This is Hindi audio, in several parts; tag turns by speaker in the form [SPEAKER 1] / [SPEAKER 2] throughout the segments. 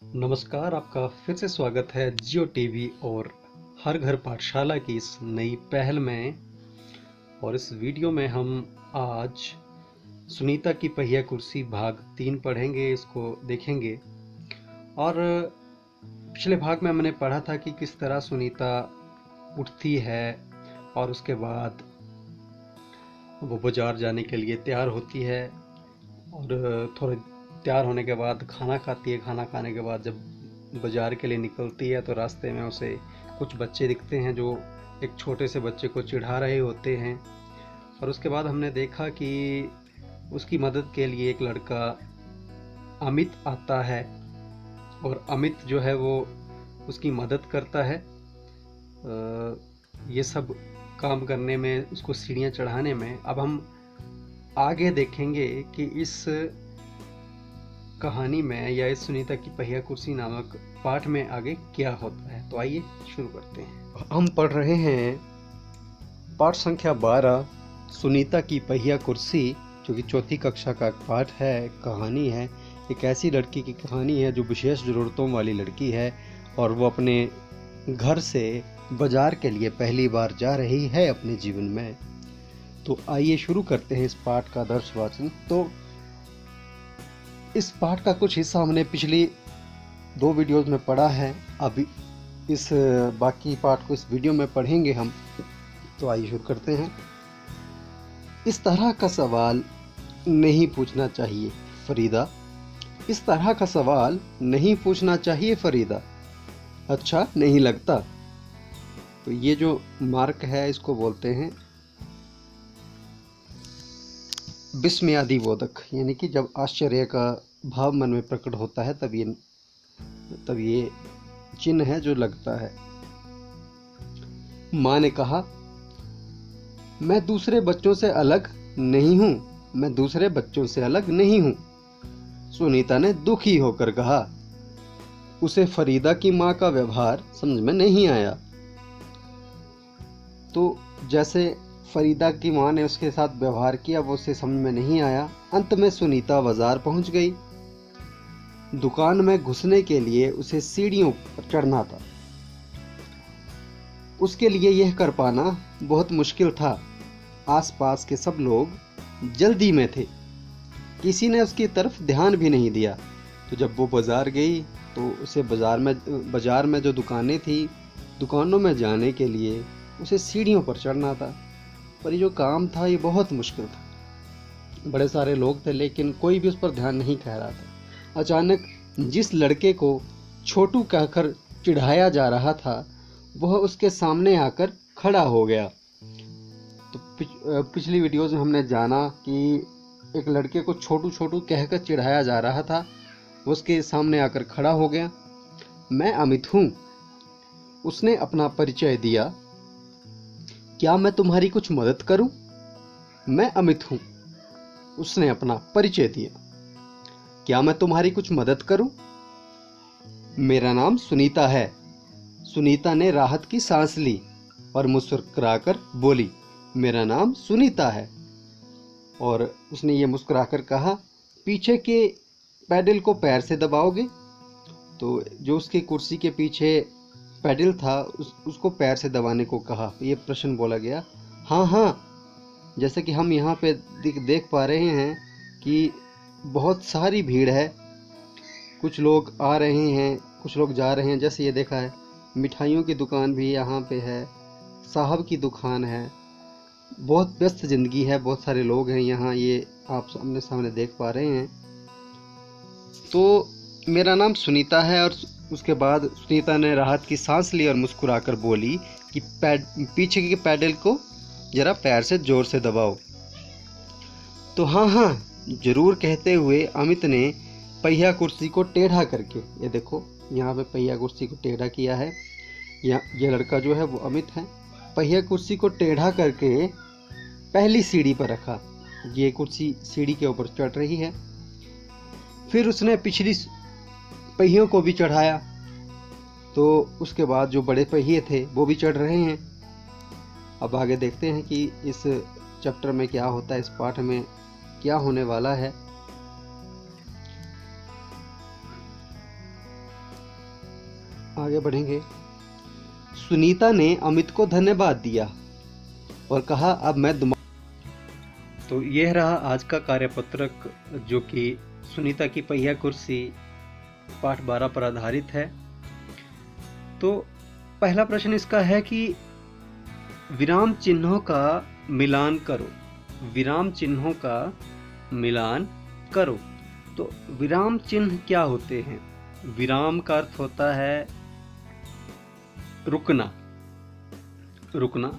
[SPEAKER 1] नमस्कार, आपका फिर से स्वागत है जियो टीवी और हर घर पाठशाला की इस नई पहल में। और इस वीडियो में हम आज सुनीता की पहिया कुर्सी भाग 3 पढ़ेंगे, इसको देखेंगे। और पिछले भाग में मैंने पढ़ा था कि किस तरह सुनीता उठती है और उसके बाद वो बाजार जाने के लिए तैयार होती है और थोड़े तैयार होने के बाद खाना खाती है। खाना खाने के बाद जब बाजार के लिए निकलती है तो रास्ते में उसे कुछ बच्चे दिखते हैं जो एक छोटे से बच्चे को चिढ़ा रहे होते हैं। और उसके बाद हमने देखा कि उसकी मदद के लिए एक लड़का अमित आता है और अमित जो है वो उसकी मदद करता है ये सब काम करने में, उसको सीढ़ियाँ चढ़ाने में। अब हम आगे देखेंगे कि इस कहानी में या इस सुनीता की पहिया कुर्सी नामक पाठ में आगे क्या होता है। तो आइए शुरू करते हैं। हम पढ़ रहे हैं पाठ संख्या 12, सुनीता की पहिया कुर्सी, जो कि चौथी कक्षा का पाठ है, कहानी है। एक ऐसी लड़की की कहानी है जो विशेष ज़रूरतों वाली लड़की है और वो अपने घर से बाजार के लिए पहली बार जा रही है अपने जीवन में। तो आइए शुरू करते हैं इस पाठ का दर्श वाचन। तो इस पाठ का कुछ हिस्सा हमने पिछली 2 वीडियोस में पढ़ा है। अभी इस बाकी पाठ को इस वीडियो में पढ़ेंगे हम। तो आइए शुरू करते हैं। इस तरह का सवाल नहीं पूछना चाहिए फरीदा। इस तरह का सवाल नहीं पूछना चाहिए फरीदा। अच्छा नहीं लगता। तो ये जो मार्क है इसको बोलते हैं विस्मयादिबोधक, यानी कि जब आश्चर्य का भाव मन में प्रकट होता है तब ये चिन्ह है जो लगता है। माँ ने कहा, मैं दूसरे बच्चों से अलग नहीं हूँ, मैं दूसरे बच्चों से अलग नहीं हूँ। सुनीता ने दुखी होकर कहा। उसे फरीदा की माँ का व्यवहार समझ में नहीं आया। तो जैसे फरीदा की माँ ने उसके साथ व्यवहार किया वो उसे समझ में नहीं आया। अंत में सुनीता बाजार पहुंच गई। दुकान में घुसने के लिए उसे सीढ़ियों पर चढ़ना था। उसके लिए यह कर पाना बहुत मुश्किल था। आसपास के सब लोग जल्दी में थे, किसी ने उसकी तरफ ध्यान भी नहीं दिया। तो जब वो बाजार गई तो उसे बाजार में जो दुकानें थी, दुकानों में जाने के लिए उसे सीढ़ियों पर चढ़ना था। पर ये जो काम था ये बहुत मुश्किल था। बड़े सारे लोग थे लेकिन कोई भी उस पर ध्यान नहीं कह रहा था। अचानक जिस लड़के को छोटू कहकर चिढ़ाया जा रहा था वह उसके सामने आकर खड़ा हो गया। तो पिछली वीडियोज में हमने जाना कि एक लड़के को छोटू छोटू कहकर चिढ़ाया जा रहा था, वो उसके सामने आकर खड़ा हो गया। मैं अमित हूँ, उसने अपना परिचय दिया। क्या मैं तुम्हारी कुछ मदद करूं? मैं अमित हूं, उसने अपना परिचय दिया। क्या मैं तुम्हारी कुछ मदद करूं? मेरा नाम सुनीता है। सुनीता ने राहत की सांस ली और मुस्कुराकर बोली, मेरा नाम सुनीता है। और उसने ये मुस्कुराकर कहा, पीछे के पैडल को पैर से दबाओगे? तो जो उसकी कुर्सी के पीछे पैडल था उसको पैर से दबाने को कहा। ये प्रश्न बोला गया। हाँ हाँ, जैसे कि हम यहाँ पे देख पा रहे हैं कि बहुत सारी भीड़ है। कुछ लोग आ रहे हैं, कुछ लोग जा रहे हैं। जैसे ये देखा है, मिठाइयों की दुकान भी यहाँ पे है, साहब की दुकान है। बहुत व्यस्त जिंदगी है, बहुत सारे लोग हैं यहाँ, ये आप अपने सामने देख पा रहे हैं। तो मेरा नाम सुनीता है। और उसके बाद सुनीता ने राहत की सांस ली और मुस्कुराकर बोली कि पीछे के पैडल को जरा पैर से जोर से दबाओ। तो हाँ हाँ जरूर, कहते हुए अमित ने पहिया कुर्सी को टेढ़ा करके, ये देखो यहाँ पे पहिया कुर्सी को टेढ़ा किया है। ये लड़का जो है वो अमित है। पहिया कुर्सी को टेढ़ा करके पहली सीढ़ी पर रखा। ये कुर्सी सीढ़ी के ऊपर चढ़ रही है। फिर उसने पिछली पहियों को भी चढ़ाया। तो उसके बाद जो बड़े पहिए थे वो भी चढ़ रहे हैं। अब आगे देखते हैं कि इस चैप्टर में क्या होता है, इस पाठ में क्या होने वाला है। आगे बढ़ेंगे। सुनीता ने अमित को धन्यवाद दिया और कहा अब मैं तो यह रहा आज का कार्यपत्रक, जो कि सुनीता की पहिया कुर्सी पाठ 12 पर आधारित है। तो पहला प्रश्न इसका है कि विराम चिन्हों का मिलान करो। विराम चिन्हों का मिलान करो। तो विराम चिन्ह क्या होते हैं? विराम का अर्थ होता है रुकना, रुकना,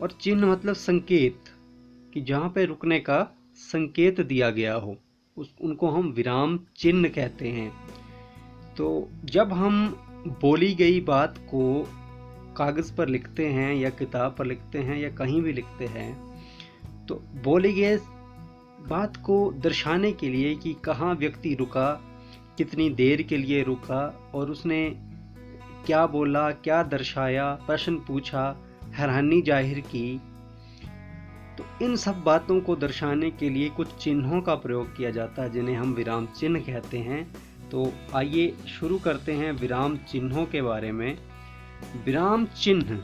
[SPEAKER 1] और चिन्ह मतलब संकेत, कि जहां पे रुकने का संकेत दिया गया हो उनको हम विराम चिन्ह कहते हैं। तो जब हम बोली गई बात को कागज पर लिखते हैं या किताब पर लिखते हैं या कहीं भी लिखते हैं, तो बोली गई बात को दर्शाने के लिए कि कहाँ व्यक्ति रुका, कितनी देर के लिए रुका और उसने क्या बोला, क्या दर्शाया, प्रश्न पूछा, हैरानी जाहिर की, तो इन सब बातों को दर्शाने के लिए कुछ चिन्हों का प्रयोग किया जाता है जिन्हें हम विराम चिन्ह कहते हैं। तो आइए शुरू करते हैं विराम चिन्हों के बारे में। विराम चिन्ह,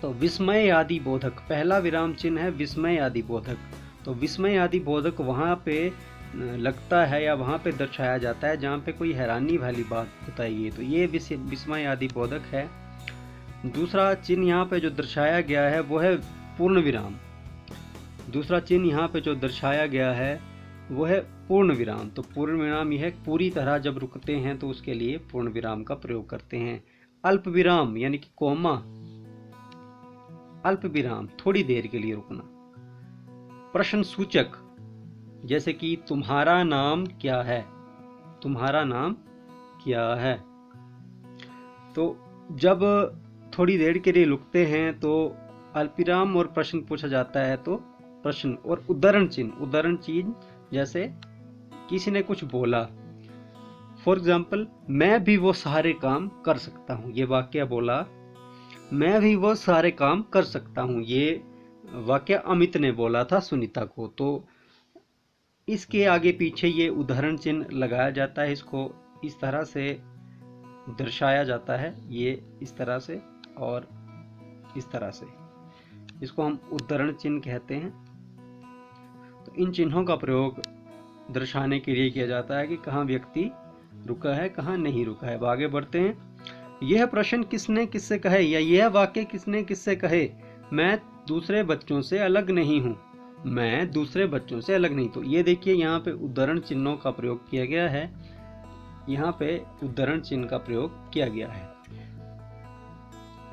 [SPEAKER 1] तो विस्मय आदि बोधक, पहला विराम चिन्ह है विस्मय आदि बोधक। तो विस्मय आदि बोधक वहाँ पे लगता है या वहाँ पे दर्शाया जाता है जहाँ पे कोई हैरानी वाली बात बताई है, तो ये विस्मय आदि बोधक है। दूसरा चिन्ह यहाँ पे जो दर्शाया गया है वो है पूर्ण विराम। दूसरा चिन्ह यहाँ पे जो दर्शाया गया है वो है पूर्ण विराम। तो पूर्ण विराम यह है पूरी तरह जब रुकते हैं तो उसके लिए पूर्ण विराम का प्रयोग करते हैं। अल्प विराम यानी कि कोमा, अल्प विराम थोड़ी देर के लिए रुकना। प्रश्न सूचक, जैसे कि तुम्हारा नाम क्या है, तुम्हारा नाम क्या है। तो जब थोड़ी देर के लिए रुकते हैं तो अल्पविराम और प्रश्न पूछा जाता है तो प्रश्न। और उदाहरण चिन्ह, उदाहरण चिन्ह जैसे किसी ने कुछ बोला, फॉर एग्जाम्पल मैं भी वो सारे काम कर सकता हूँ, ये वाक्य बोला मैं भी वो सारे काम कर सकता हूँ, ये वाक्य अमित ने बोला था सुनीता को। तो इसके आगे पीछे ये उदाहरण चिन्ह लगाया जाता है, इसको इस तरह से दर्शाया जाता है, ये इस तरह से और इस तरह से, इसको हम उदाहरण चिन्ह कहते हैं। तो इन चिन्हों का प्रयोग दर्शाने के लिए किया जाता है कि कहाँ व्यक्ति रुका है, कहाँ नहीं रुका है। आगे बढ़ते हैं। यह प्रश्न किसने किससे कहे या यह वाक्य किसने किससे कहे, मैं दूसरे बच्चों से अलग नहीं हूँ, मैं दूसरे बच्चों से अलग नहीं। तो ये देखिए यहाँ पे उदाहरण चिन्हों का प्रयोग किया गया है, यहाँ पे उदाहरण चिन्ह का प्रयोग किया गया है।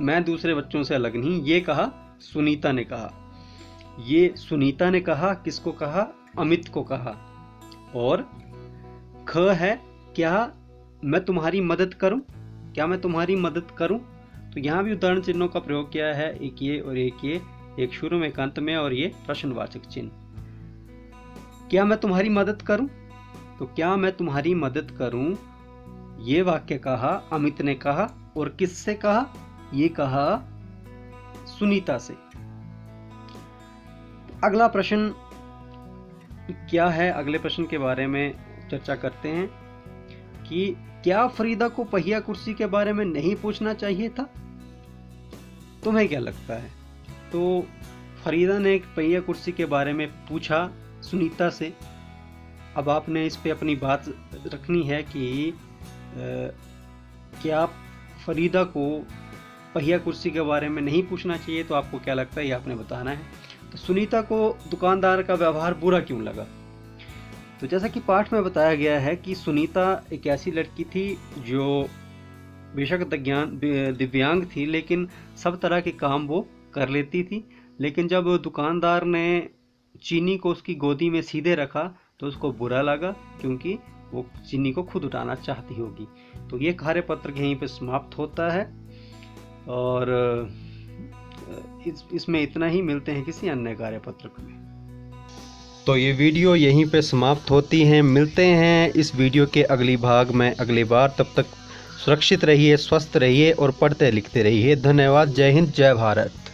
[SPEAKER 1] मैं दूसरे बच्चों से अलग नहीं, ये कहा सुनीता ने कहा, ये सुनीता ने कहा, किसको कहा, अमित को कहा। और ख है क्या मैं तुम्हारी मदद करूं, क्या मैं तुम्हारी मदद करूं। तो यहाँ भी उदाहरण चिन्हों का प्रयोग किया है, एक ये और एक ये, एक शुरू में एक अंत में और ये प्रश्नवाचक चिन्ह। क्या मैं तुम्हारी मदद करूं, तो क्या मैं तुम्हारी मदद करूं ये वाक्य कहा अमित ने कहा, और किससे कहा, ये कहा सुनीता से। अगला प्रश्न क्या है, अगले प्रश्न के बारे में चर्चा करते हैं कि क्या फरीदा को पहिया कुर्सी के बारे में नहीं पूछना चाहिए था। तुम्हें क्या लगता है। तो फरीदा ने एक पहिया कुर्सी के बारे में पूछा सुनीता से। अब आपने इस पे अपनी बात रखनी है कि क्या फरीदा को पहिया कुर्सी के बारे में नहीं पूछना चाहिए, तो आपको क्या लगता है ये आपने बताना है। तो सुनीता को दुकानदार का व्यवहार बुरा क्यों लगा। तो जैसा कि पाठ में बताया गया है कि सुनीता एक ऐसी लड़की थी जो बेशक दिव्यांग थी, लेकिन सब तरह के काम वो कर लेती थी। लेकिन जब दुकानदार ने चीनी को उसकी गोदी में सीधे रखा तो उसको बुरा लगा, क्योंकि वो चीनी को खुद उठाना चाहती होगी। तो ये कार्यपत्र यहीं पे समाप्त होता है और इसमें इतना ही। मिलते हैं किसी अन्य कार्यपत्र में। तो ये वीडियो यहीं पे समाप्त होती है। मिलते हैं इस वीडियो के अगली भाग में अगली बार। तब तक सुरक्षित रहिए, स्वस्थ रहिए और पढ़ते लिखते रहिए। धन्यवाद। जय हिंद, जय भारत।